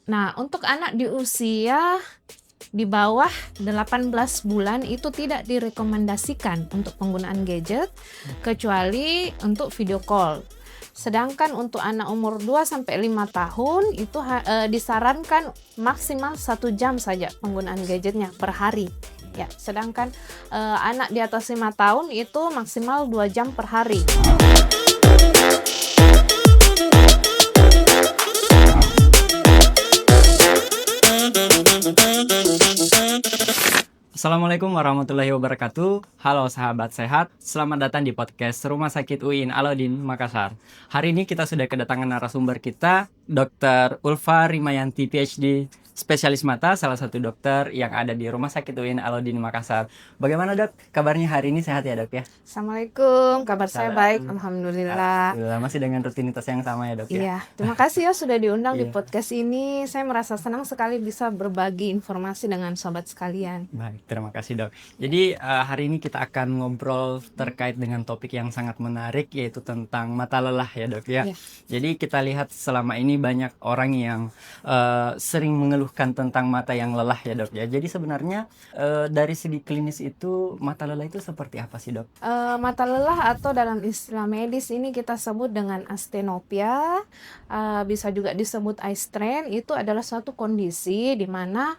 Nah, untuk anak di usia di bawah 18 bulan itu tidak direkomendasikan untuk penggunaan gadget kecuali untuk video call. Sedangkan untuk anak umur 2-5 tahun itu disarankan maksimal 1 jam saja penggunaan gadgetnya per hari. Ya, sedangkan anak di atas 5 tahun itu maksimal 2 jam per hari. Assalamualaikum warahmatullahi wabarakatuh. Halo sahabat sehat, selamat datang di podcast Rumah Sakit UIN Alauddin Makassar. Hari ini kita sudah kedatangan narasumber kita, Dr. Ulfa Rimayanti PhD, spesialis mata, salah satu dokter yang ada di Rumah Sakit UIN Alauddin Makassar. Bagaimana dok? Kabarnya hari ini sehat ya dok ya? Assalamualaikum, kabar saya baik, alhamdulillah. Alhamdulillah, masih dengan rutinitas yang sama ya dok ya? Iya, terima kasih ya sudah diundang di Iya. podcast ini. Saya merasa senang sekali bisa berbagi informasi dengan sobat sekalian. Baik, terima kasih dok. Jadi hari ini kita akan ngobrol terkait dengan topik yang sangat menarik, yaitu tentang mata lelah ya dok ya. Iya. Jadi kita lihat selama ini banyak orang yang sering mengeluhkan tentang mata yang lelah ya dok ya. Jadi sebenarnya dari segi klinis itu mata lelah itu seperti apa sih dok? Mata lelah atau dalam istilah medis ini kita sebut dengan astenopia, bisa juga disebut eye strain. Itu adalah suatu kondisi di mana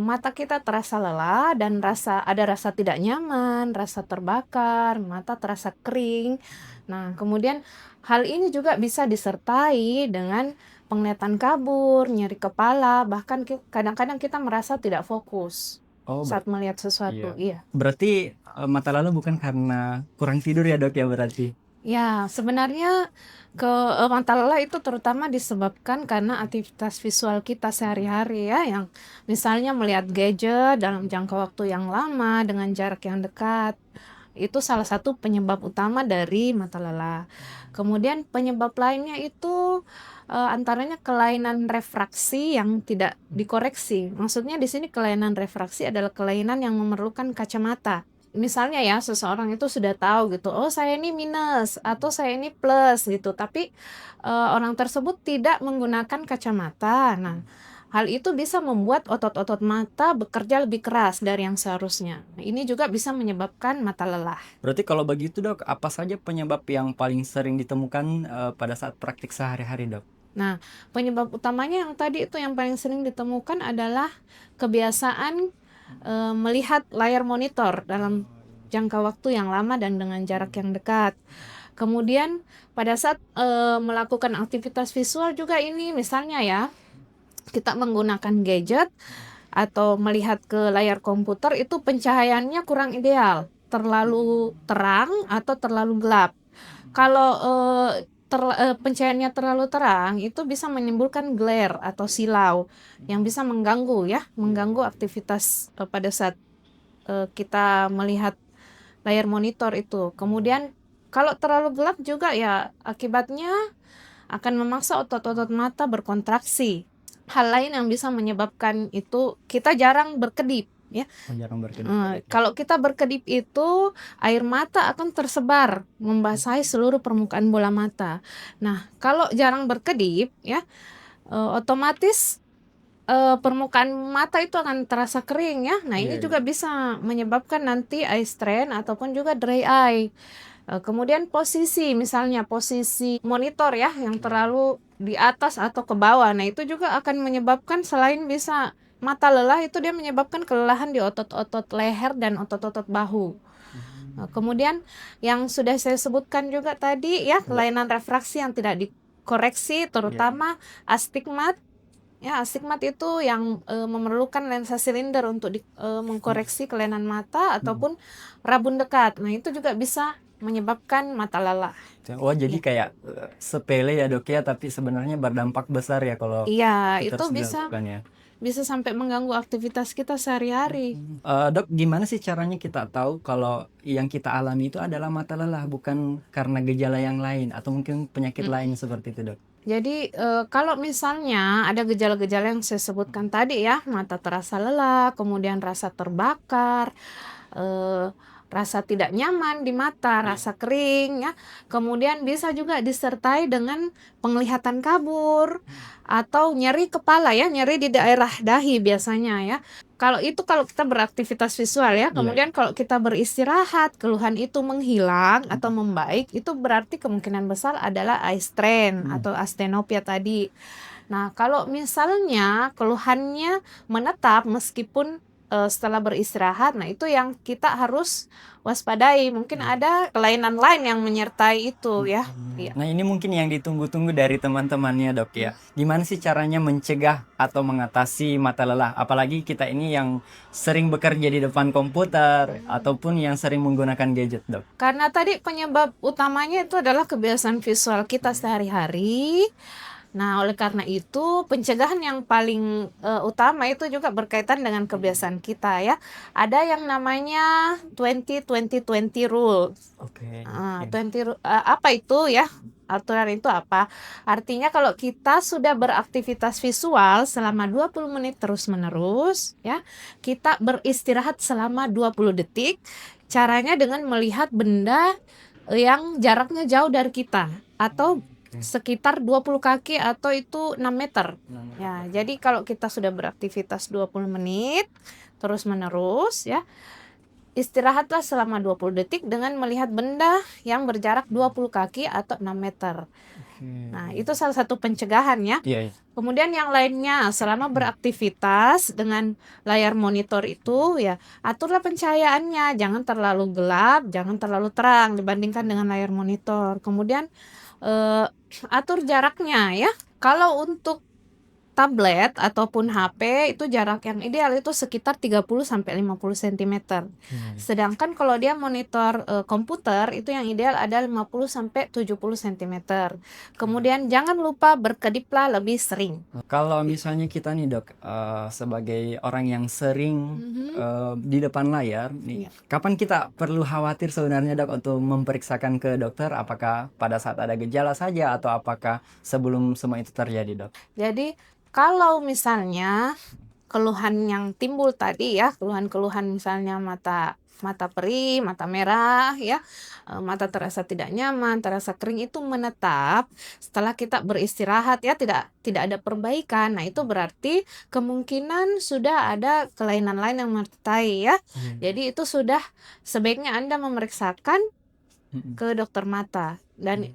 mata kita terasa lelah dan ada rasa tidak nyaman, rasa terbakar, mata terasa kering. Nah, kemudian hal ini juga bisa disertai dengan penglihatan kabur, nyeri kepala, bahkan kadang-kadang kita merasa tidak fokus Oh, saat melihat sesuatu. Iya. berarti mata lelah bukan karena kurang tidur ya dok ya berarti? Ya, sebenarnya mata lelah itu terutama disebabkan karena aktivitas visual kita sehari-hari ya, yang misalnya melihat gadget dalam jangka waktu yang lama dengan jarak yang dekat. Itu salah satu penyebab utama dari mata lelah. Kemudian penyebab lainnya itu antaranya kelainan refraksi yang tidak dikoreksi. Maksudnya di sini kelainan refraksi adalah kelainan yang memerlukan kacamata. Misalnya ya, seseorang itu sudah tahu gitu, oh saya ini minus atau saya ini plus gitu, tapi orang tersebut tidak menggunakan kacamata. Nah, hal itu bisa membuat otot-otot mata bekerja lebih keras dari yang seharusnya. Nah, ini juga bisa menyebabkan mata lelah. Berarti kalau begitu dok, apa saja penyebab yang paling sering ditemukan pada saat praktik sehari-hari dok? Nah, penyebab utamanya yang tadi itu yang paling sering ditemukan adalah kebiasaan melihat layar monitor dalam jangka waktu yang lama dan dengan jarak yang dekat. Kemudian pada saat melakukan aktivitas visual juga ini, misalnya ya, kita menggunakan gadget atau melihat ke layar komputer itu pencahayaannya kurang ideal, terlalu terang atau terlalu gelap. Kalau pencahayaannya terlalu terang itu bisa menimbulkan glare atau silau yang bisa mengganggu aktivitas pada saat kita melihat layar monitor itu. Kemudian kalau terlalu gelap juga ya akibatnya akan memaksa otot-otot mata berkontraksi. Hal lain yang bisa menyebabkan itu kita jarang berkedip ya. Jarang berkedip. Kalau kita berkedip itu air mata akan tersebar membasahi seluruh permukaan bola mata. Nah, kalau jarang berkedip ya otomatis permukaan mata itu akan terasa kering ya. Nah, ini juga bisa menyebabkan nanti eye strain ataupun juga dry eye. Kemudian misalnya posisi monitor ya yang terlalu di atas atau ke bawah. Nah, itu juga akan menyebabkan selain bisa mata lelah itu dia menyebabkan kelelahan di otot-otot leher dan otot-otot bahu. Kemudian yang sudah saya sebutkan juga tadi ya, kelainan refraksi yang tidak dikoreksi terutama astigmat. Ya, astigmat itu yang memerlukan lensa silinder untuk mengkoreksi kelainan mata ataupun rabun dekat. Nah, itu juga bisa menyebabkan mata lelah. Oh, jadi kayak sepele ya dok ya, tapi sebenarnya berdampak besar ya kalau Iya, itu terus bisa dilakukan ya. sampai mengganggu aktivitas kita sehari-hari. Dok, gimana sih caranya kita tahu kalau yang kita alami itu adalah mata lelah, bukan karena gejala yang lain atau mungkin penyakit lain seperti itu dok? Jadi kalau misalnya ada gejala-gejala yang saya sebutkan tadi ya, mata terasa lelah, kemudian rasa terbakar, rasa tidak nyaman di mata, rasa kering ya. Kemudian bisa juga disertai dengan penglihatan kabur atau nyeri kepala ya, nyeri di daerah dahi biasanya ya. Kalau kita beraktivitas visual ya, Iya. kemudian kalau kita beristirahat, keluhan itu menghilang atau membaik, itu berarti kemungkinan besar adalah eye strain atau astenopia tadi. Nah, kalau misalnya keluhannya menetap meskipun setelah beristirahat, nah itu yang kita harus waspadai. Mungkin ada kelainan lain yang menyertai itu ya. Iya. Nah, ini mungkin yang ditunggu-tunggu dari teman-temannya, Dok ya. Gimana sih caranya mencegah atau mengatasi mata lelah? Apalagi kita ini yang sering bekerja di depan komputer ataupun yang sering menggunakan gadget, Dok. Karena tadi penyebab utamanya itu adalah kebiasaan visual kita sehari-hari. Nah, oleh karena itu pencegahan yang paling utama itu juga berkaitan dengan kebiasaan kita ya. Ada yang namanya 20-20-20 rule. Oke. 20 apa itu ya? Aturan itu apa? Artinya kalau kita sudah beraktivitas visual selama 20 menit terus-menerus ya, kita beristirahat selama 20 detik. Caranya dengan melihat benda yang jaraknya jauh dari kita atau sekitar 20 kaki atau itu 6 meter. Ya, jadi kalau kita sudah beraktivitas 20 menit terus-menerus ya, istirahatlah selama 20 detik dengan melihat benda yang berjarak 20 kaki atau 6 meter. Nah, itu salah satu pencegahan ya. Iya. Kemudian yang lainnya, selama beraktivitas dengan layar monitor itu ya, aturlah pencahayaannya, jangan terlalu gelap, jangan terlalu terang dibandingkan dengan layar monitor. Kemudian atur jaraknya ya. Kalau untuk tablet ataupun HP itu jarak yang ideal itu sekitar 30-50 cm. Sedangkan kalau dia monitor komputer itu yang ideal ada 50-70 cm. Kemudian jangan lupa berkediplah lebih sering. Kalau misalnya kita nih, Dok, sebagai orang yang sering di depan layar nih, kapan kita perlu khawatir sebenarnya, Dok, untuk memeriksakan ke dokter? Apakah pada saat ada gejala saja atau apakah sebelum semua itu terjadi, Dok? Jadi kalau misalnya keluhan yang timbul tadi ya, keluhan-keluhan misalnya mata perih, mata merah ya, mata terasa tidak nyaman, terasa kering itu menetap setelah kita beristirahat ya, tidak ada perbaikan. Nah, itu berarti kemungkinan sudah ada kelainan lain yang menyertai ya. Jadi itu sudah sebaiknya Anda memeriksakan ke dokter mata dan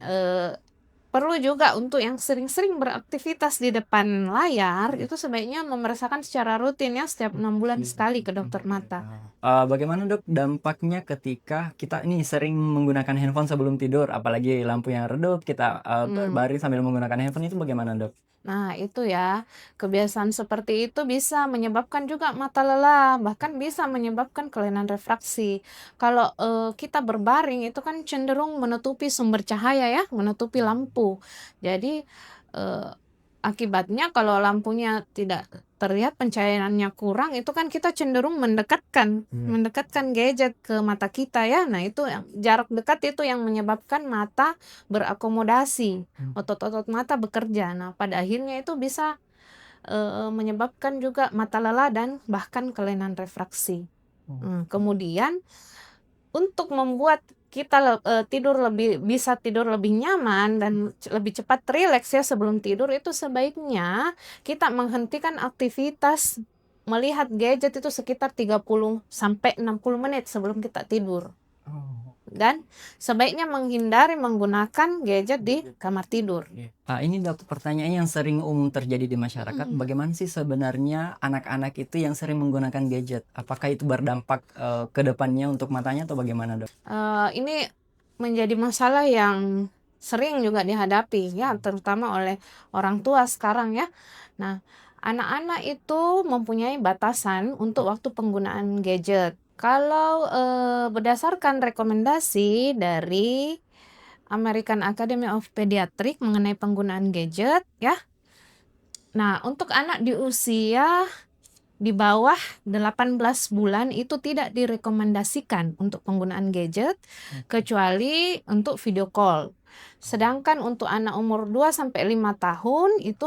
perlu juga untuk yang sering-sering beraktivitas di depan layar itu sebaiknya memeriksakan secara rutin ya setiap 6 bulan sekali ke dokter mata. Bagaimana, Dok, dampaknya ketika kita ini sering menggunakan handphone sebelum tidur, apalagi lampu yang redup, kita baring sambil menggunakan handphone, itu bagaimana, Dok? Nah, itu ya, kebiasaan seperti itu bisa menyebabkan juga mata lelah, bahkan bisa menyebabkan kelainan refraksi. Kalau kita berbaring itu kan cenderung menutupi sumber cahaya ya, menutupi lampu. Jadi akibatnya kalau lampunya tidak terlihat, pencahayaannya kurang, itu kan kita cenderung mendekatkan gadget ke mata kita ya. Nah, itu jarak dekat itu yang menyebabkan mata berakomodasi, otot-otot mata bekerja. Nah, pada akhirnya itu bisa menyebabkan juga mata lelah dan bahkan kelainan refraksi. Kemudian untuk membuat kita bisa tidur lebih nyaman dan lebih cepat rileks ya sebelum tidur, itu sebaiknya kita menghentikan aktivitas melihat gadget itu sekitar 30-60 menit sebelum kita tidur. Dan sebaiknya menghindari menggunakan gadget di kamar tidur. Ini, Dok, pertanyaan yang sering umum terjadi di masyarakat. Bagaimana sih sebenarnya anak-anak itu yang sering menggunakan gadget? Apakah itu berdampak ke depannya untuk matanya atau bagaimana, Dok? Ini menjadi masalah yang sering juga dihadapi ya, terutama oleh orang tua sekarang ya. Nah, anak-anak itu mempunyai batasan untuk waktu penggunaan gadget. Kalau berdasarkan rekomendasi dari American Academy of Pediatrics mengenai penggunaan gadget ya. Nah, untuk anak di usia di bawah 18 bulan itu tidak direkomendasikan untuk penggunaan gadget kecuali untuk video call. Sedangkan untuk anak umur 2-5 tahun itu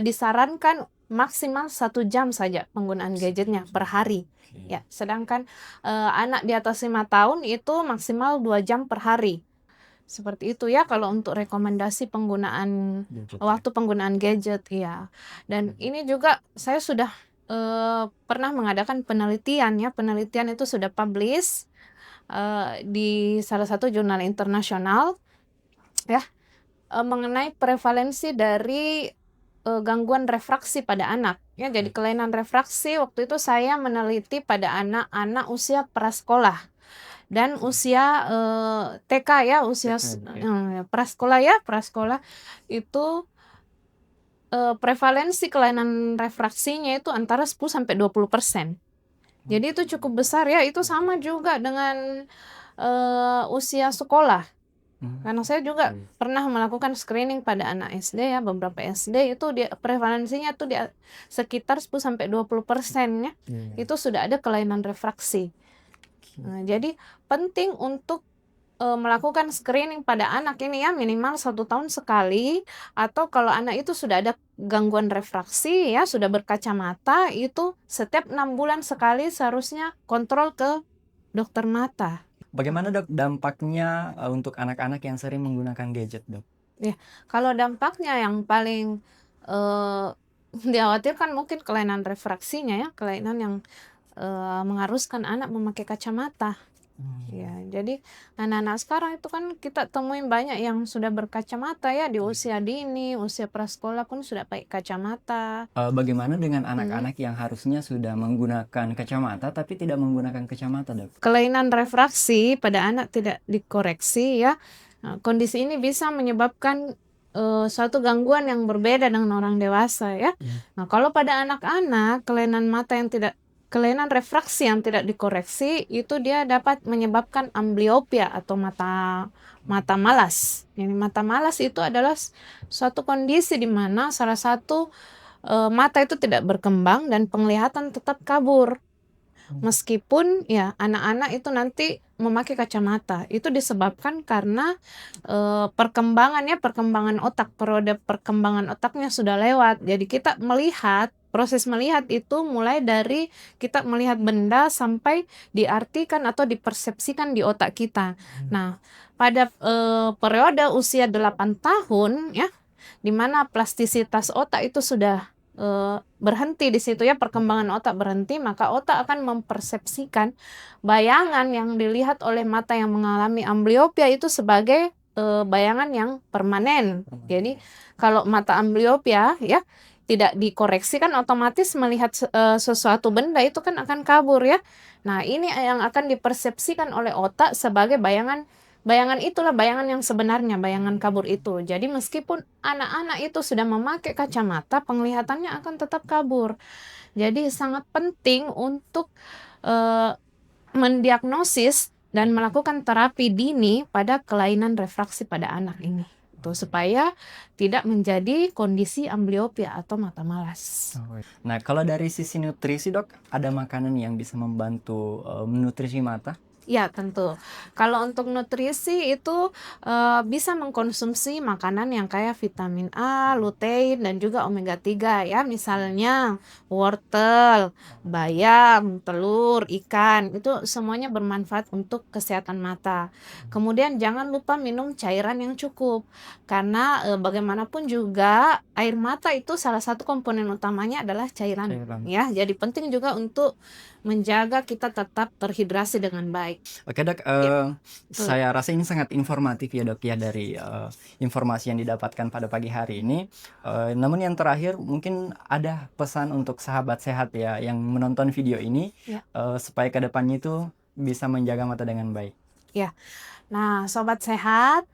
disarankan maksimal 1 jam saja penggunaan gadgetnya per hari. Ya, sedangkan anak di atas 5 tahun itu maksimal 2 jam per hari. Seperti itu ya kalau untuk rekomendasi penggunaan waktu penggunaan gadget ya. Dan ini juga saya sudah pernah mengadakan penelitian ya. Penelitian itu sudah publish di salah satu jurnal internasional ya, mengenai prevalensi dari gangguan refraksi pada anak ya. Jadi kelainan refraksi waktu itu saya meneliti pada anak-anak usia prasekolah dan usia TK ya, usia prasekolah itu prevalensi kelainan refraksinya itu antara 10-20%. Jadi itu cukup besar ya, itu sama juga dengan usia sekolah. Karena saya juga pernah melakukan screening pada anak SD ya, beberapa SD itu prevalensinya tuh di sekitar 10-20% ya. Itu sudah ada kelainan refraksi. Nah, jadi penting untuk melakukan screening pada anak ini ya, minimal 1 tahun sekali, atau kalau anak itu sudah ada gangguan refraksi ya, sudah berkacamata, itu setiap 6 bulan sekali seharusnya kontrol ke dokter mata. Bagaimana dok dampaknya untuk anak-anak yang sering menggunakan gadget dok? Ya, kalau dampaknya yang paling dikhawatirkan mungkin kelainan refraksinya ya, kelainan yang mengharuskan anak memakai kacamata. Ya, jadi anak-anak sekarang itu kan kita temuin banyak yang sudah berkacamata ya, di usia dini, usia prasekolah pun sudah pakai kacamata. Bagaimana dengan anak-anak yang harusnya sudah menggunakan kacamata tapi tidak menggunakan kacamata dok? Kelainan refraksi pada anak tidak dikoreksi ya. Nah, kondisi ini bisa menyebabkan suatu gangguan yang berbeda dengan orang dewasa ya. Nah, kalau pada anak-anak kelainan refraksi yang tidak dikoreksi itu dia dapat menyebabkan ambliopia atau mata malas. Ini mata malas itu adalah suatu kondisi di mana salah satu mata itu tidak berkembang dan penglihatan tetap kabur. Meskipun ya anak-anak itu nanti memakai kacamata, itu disebabkan karena perkembangan otak, periode perkembangan otaknya sudah lewat. Jadi kita proses melihat itu mulai dari kita melihat benda sampai diartikan atau dipersepsikan di otak kita. Nah, pada periode usia 8 tahun ya, di mana plastisitas otak itu sudah berhenti di situ ya, perkembangan otak berhenti, maka otak akan mempersepsikan bayangan yang dilihat oleh mata yang mengalami ambliopia itu sebagai bayangan yang permanen. Jadi kalau mata ambliopia ya tidak dikoreksi kan otomatis melihat sesuatu benda itu kan akan kabur ya. Nah, ini yang akan dipersepsikan oleh otak sebagai bayangan itulah bayangan yang sebenarnya, bayangan kabur itu. Jadi meskipun anak-anak itu sudah memakai kacamata, penglihatannya akan tetap kabur. Jadi sangat penting untuk mendiagnosis dan melakukan terapi dini pada kelainan refraksi pada anak ini. Supaya tidak menjadi kondisi ambliopia atau mata malas. Nah, kalau dari sisi nutrisi dok, ada makanan yang bisa membantu menutrisi mata? Ya, tentu. Kalau untuk nutrisi itu bisa mengkonsumsi makanan yang kaya vitamin A, lutein, dan juga omega 3 ya. Misalnya wortel, bayam, telur, ikan, itu semuanya bermanfaat untuk kesehatan mata. Kemudian jangan lupa minum cairan yang cukup. Karena bagaimanapun juga air mata itu salah satu komponen utamanya adalah cairan. Ya. Jadi penting juga untuk menjaga kita tetap terhidrasi dengan baik. Oke dok, saya rasa ini sangat informatif ya dok ya dari informasi yang didapatkan pada pagi hari ini. Namun yang terakhir mungkin ada pesan untuk sahabat sehat ya yang menonton video ini supaya kedepannya itu bisa menjaga mata dengan baik. Ya, nah sobat sehat,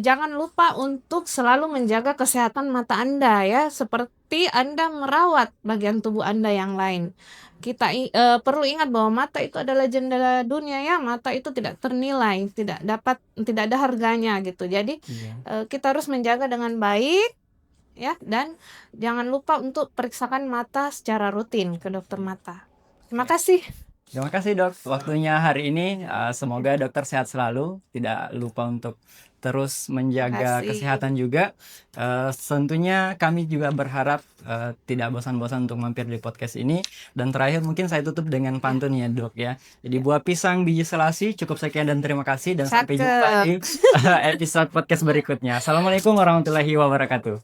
jangan lupa untuk selalu menjaga kesehatan mata Anda ya, seperti Anda merawat bagian tubuh Anda yang lain. Kita perlu ingat bahwa mata itu adalah jendela dunia ya, mata itu tidak ternilai, tidak ada harganya gitu. Jadi kita harus menjaga dengan baik ya, dan jangan lupa untuk periksakan mata secara rutin ke dokter mata. Terima kasih. Terima kasih dok, waktunya hari ini. Semoga dokter sehat selalu, tidak lupa untuk terus menjaga Kasih. kesehatan juga. Tentunya kami juga berharap tidak bosan-bosan untuk mampir di podcast ini. Dan terakhir mungkin saya tutup dengan pantun ya dok ya. Jadi buah pisang biji selasi, cukup sekian dan terima kasih. Dan sampai jumpa Cakep. di episode podcast berikutnya. Assalamualaikum warahmatullahi wabarakatuh.